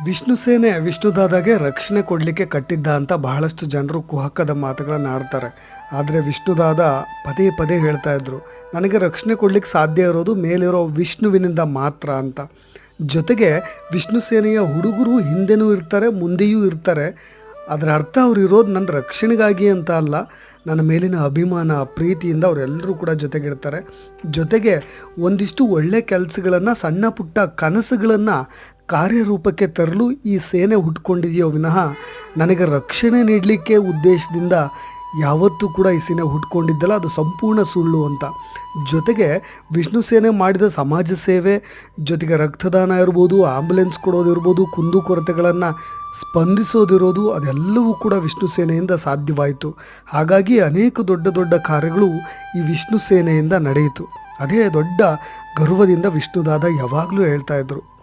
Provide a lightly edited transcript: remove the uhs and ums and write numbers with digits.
ವಿಷ್ಣು ಸೇನೆ ವಿಷ್ಣುದಾದಾಗೆ ರಕ್ಷಣೆ ಕೊಡಲಿಕ್ಕೆ ಕಟ್ಟಿದ್ದ ಅಂತ ಬಹಳಷ್ಟು ಜನರು ಕುಹಕದ ಮಾತುಗಳನ್ನು ಆಡ್ತಾರೆ. ಆದರೆ ವಿಷ್ಣುದಾದ ಪದೇ ಪದೇ ಹೇಳ್ತಾ ಇದ್ರು, ನನಗೆ ರಕ್ಷಣೆ ಕೊಡಲಿಕ್ಕೆ ಸಾಧ್ಯ ಇರೋದು ಮೇಲಿರೋ ವಿಷ್ಣುವಿನಿಂದ ಮಾತ್ರ ಅಂತ. ಜೊತೆಗೆ ವಿಷ್ಣು ಸೇನೆಯ ಹುಡುಗರು ಹಿಂದೆನೂ ಇರ್ತಾರೆ, ಮುಂದೆಯೂ ಇರ್ತಾರೆ. ಅದರ ಅರ್ಥ ಅವ್ರು ಇರೋದು ನನ್ನ ರಕ್ಷಣೆಗಾಗಿ ಅಂತ ಅಲ್ಲ, ನನ್ನ ಮೇಲಿನ ಅಭಿಮಾನ ಪ್ರೀತಿಯಿಂದ ಅವರೆಲ್ಲರೂ ಕೂಡ ಜೊತೆಗಿರ್ತಾರೆ. ಜೊತೆಗೆ ಒಂದಿಷ್ಟು ಒಳ್ಳೆ ಕೆಲಸಗಳನ್ನು, ಸಣ್ಣ ಪುಟ್ಟ ಕನಸುಗಳನ್ನು ಕಾರ್ಯರೂಪಕ್ಕೆ ತರಲು ಈ ಸೇನೆ ಹುಟ್ಕೊಂಡಿದೆಯೋ ವಿನಃ ನನಗೆ ರಕ್ಷಣೆ ನೀಡಲಿಕ್ಕೆ ಉದ್ದೇಶದಿಂದ ಯಾವತ್ತೂ ಕೂಡ ಈ ಸೇನೆ ಹುಟ್ಕೊಂಡಿದ್ದಲ್ಲ, ಅದು ಸಂಪೂರ್ಣ ಸುಳ್ಳು ಅಂತ. ಜೊತೆಗೆ ವಿಷ್ಣು ಸೇನೆ ಮಾಡಿದ ಸಮಾಜ ಸೇವೆ, ಜೊತೆಗೆ ರಕ್ತದಾನ ಇರ್ಬೋದು, ಆಂಬುಲೆನ್ಸ್ ಕೊಡೋದಿರ್ಬೋದು, ಕುಂದುಕೊರತೆಗಳನ್ನು ಸ್ಪಂದಿಸೋದಿರೋದು, ಅದೆಲ್ಲವೂ ಕೂಡ ವಿಷ್ಣು ಸೇನೆಯಿಂದ ಸಾಧ್ಯವಾಯಿತು. ಹಾಗಾಗಿ ಅನೇಕ ದೊಡ್ಡ ದೊಡ್ಡ ಕಾರ್ಯಗಳು ಈ ವಿಷ್ಣು ಸೇನೆಯಿಂದ ನಡೆಯಿತು. ಅದೇ ದೊಡ್ಡ ಗರ್ವದಿಂದ ವಿಷ್ಣುದಾದ ಯಾವಾಗಲೂ ಹೇಳ್ತಾ ಇದ್ರು.